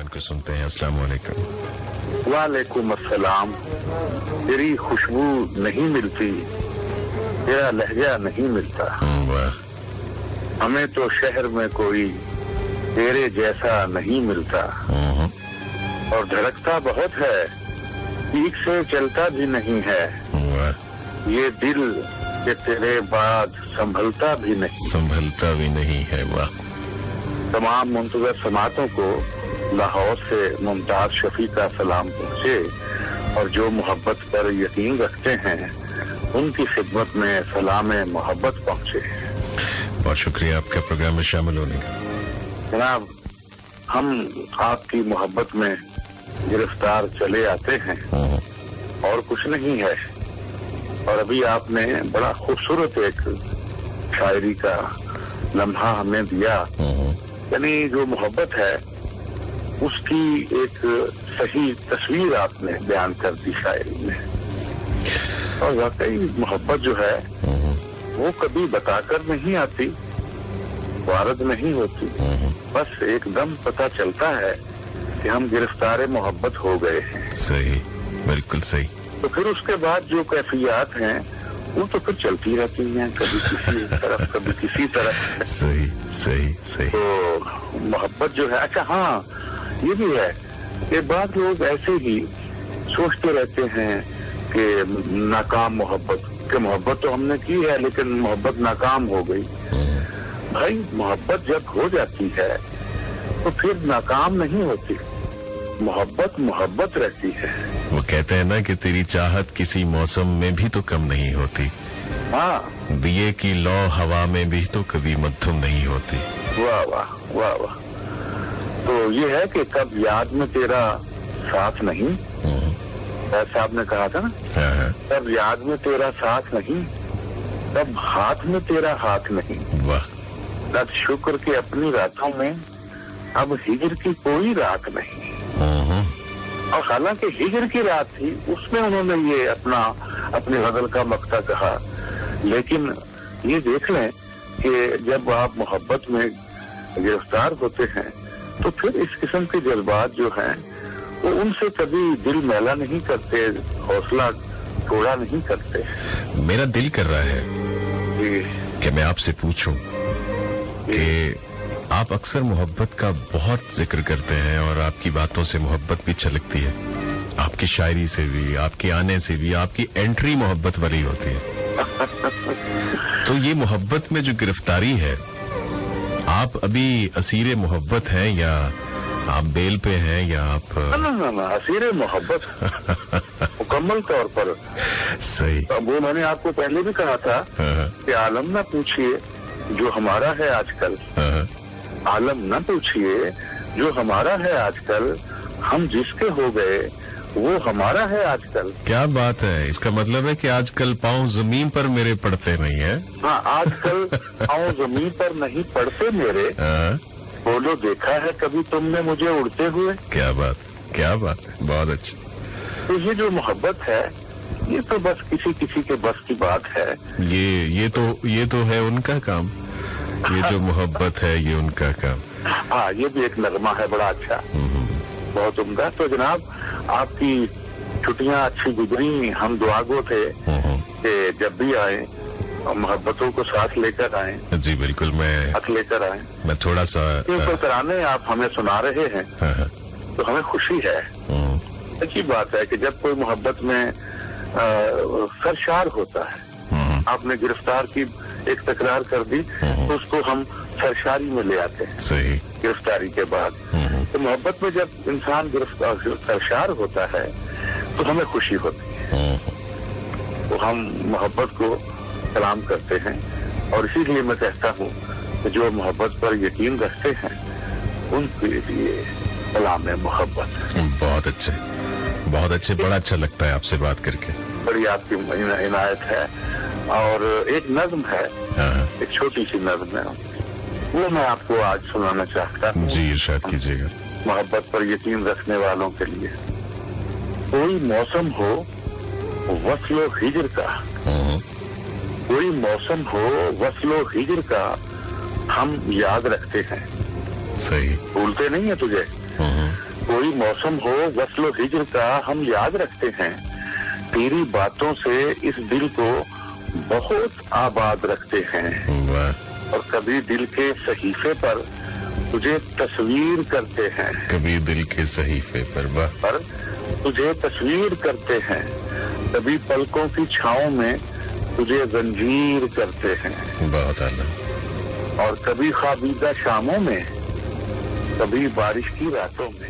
नौजवान को सुनते हैं। अस्सलाम वालेकुम। वालेकुम अस्सलाम। तेरी खुशबू नहीं मिलती, तेरा लहजा नहीं मिलता, वाह। हमें तो शहर में कोई तेरे जैसा नहीं मिलता, और धड़कता बहुत है, ठीक से चलता भी नहीं है, वाह। ये दिल के तेरे बाद संभलता भी नहीं है। वाह। तमाम मुंतज़र समातों को लाहौर से मुमताज शफी का सलाम पहुँचे, और जो मोहब्बत पर यकीन रखते हैं उनकी खिदमत में सलाम मोहब्बत पहुँचे। बहुत शुक्रिया आपका प्रोग्राम में शामिल होने का। जनाब, हम आपकी मोहब्बत में गिरफ्तार चले आते हैं और कुछ नहीं है। और अभी आपने बड़ा खूबसूरत एक शायरी का लम्हा हमें दिया, यानी जो मोहब्बत है उसकी एक सही तस्वीर आपने बयान कर दी शायरी में। और वाकई मोहब्बत जो है वो कभी बताकर नहीं आती, वारद नहीं होती, बस एकदम पता चलता है कि हम गिरफ्तार मोहब्बत हो गए हैं। सही, बिल्कुल सही। तो फिर उसके बाद जो कैफियत हैं वो तो फिर चलती रहती हैं, कभी किसी तरफ कभी किसी तरफ। सही सही सही। तो मोहब्बत जो है, अच्छा हाँ ये भी है कि बाद लोग ऐसे ही सोचते रहते हैं कि नाकाम मोहब्बत, कि मोहब्बत तो हमने की है लेकिन मोहब्बत नाकाम हो गई। भाई मोहब्बत जब हो जाती है तो फिर नाकाम नहीं होती, मोहब्बत मोहब्बत रहती है। वो कहते हैं ना कि तेरी चाहत किसी मौसम में भी तो कम नहीं होती, हाँ, दिए की लौ हवा में भी तो कभी मद्धुम नहीं होती। वाह वाह वाह वाह। तो ये है कि कब याद में तेरा साथ नहीं, साहब ने कहा था ना, तब याद में तेरा साथ नहीं, तब हाथ में तेरा हाथ नहीं। वाह। तब शुक्र के अपनी रातों में अब हिजर की कोई रात नहीं। और हालांकि हिजर की रात थी, उसमें उन्होंने ये अपनी गजल का मक्ता कहा, लेकिन ये देख लें कि जब आप मोहब्बत में गिरफ्तार होते हैं तो फिर इस किस्म के जज्बात जो हैं वो उनसे कभी दिल मैला नहीं करते, हौसला थोड़ा नहीं करते। मेरा दिल कर रहा है कि मैं आपसे पूछूं कि आप अक्सर मोहब्बत का बहुत जिक्र करते हैं और आपकी बातों से मोहब्बत भी छलकती है, आपकी शायरी से भी, आपके आने से भी, आपकी एंट्री मोहब्बत वाली होती है। तो ये मोहब्बत में जो गिरफ्तारी है, आप अभी असीरे मोहब्बत हैं या आप बेल पे हैं या आप? ना असीरे मोहब्बत मुकम्मल तौर पर। सही। अब वो मैंने आपको पहले भी कहा था कि आलम ना पूछिए जो हमारा है आजकल, आलम ना पूछिए जो हमारा है आजकल, हम जिसके हो गए वो हमारा है आजकल। क्या बात है, इसका मतलब है कि आजकल पाँव जमीन पर मेरे पड़ते नहीं है। हाँ, आजकल पाँव जमीन पर नहीं पड़ते मेरे, बोलो देखा है कभी तुमने मुझे उड़ते हुए। क्या बात, क्या बात है, बहुत अच्छा। तो ये जो मोहब्बत है ये तो बस किसी किसी के बस की बात है। ये तो है उनका काम, ये जो मोहब्बत है ये उनका काम। हाँ, ये भी एक नगमा है बड़ा अच्छा, बहुत उम्दा। तो जनाब आपकी छुट्टियां अच्छी गुजरी, हम दुआगो थे कि जब भी आए मोहब्बतों को साथ लेकर आए। जी बिल्कुल, मैं साथ लेकर आए। मैं थोड़ा सा तो तराने आप हमें सुना रहे हैं तो हमें खुशी है। अच्छी बात है कि जब कोई मोहब्बत में सरशार होता है, आपने गिरफ्तार की एक तकरार कर दी तो उसको हम सरशारी में ले आते हैं। सही। गिरफ्तारी के बाद तो मोहब्बत में जब इंसान सरशार होता है तो हमें खुशी होती है, तो हम मोहब्बत को सलाम करते हैं। और इसीलिए मैं कहता हूँ कि जो मोहब्बत पर यकीन रखते हैं उनके लिए सलाम है मोहब्बत। बहुत अच्छे, बहुत अच्छे, बड़ा अच्छा लगता है आपसे बात करके। बड़ी आपकी इनायत है। और एक नज्म है, एक छोटी सी नज्म है, वो मैं आपको आज सुनाना चाहता हूँ। जी इरशाद कीजिएगा। मोहब्बत पर यकीन रखने वालों के लिए। कोई मौसम हो वस्लो हिजर का, कोई मौसम हो वस्लो हिजर का, हम याद रखते हैं। सही। भूलते नहीं है तुझे। کوئی موسم ہو وصل و ہجر کا ہم یاد رکھتے ہیں، تیری باتوں سے اس دل کو بہت آباد رکھتے ہیں، اور کبھی دل کے صحیفے پر تجھے تصویر کرتے ہیں، کبھی دل کے صحیفے پر تجھے تصویر کرتے ہیں، کبھی پلکوں کی چھاؤں میں تجھے زنجیر کرتے ہیں، بہت اعلیٰ، اور کبھی خوابیدہ شاموں میں، کبھی بارش کی راتوں میں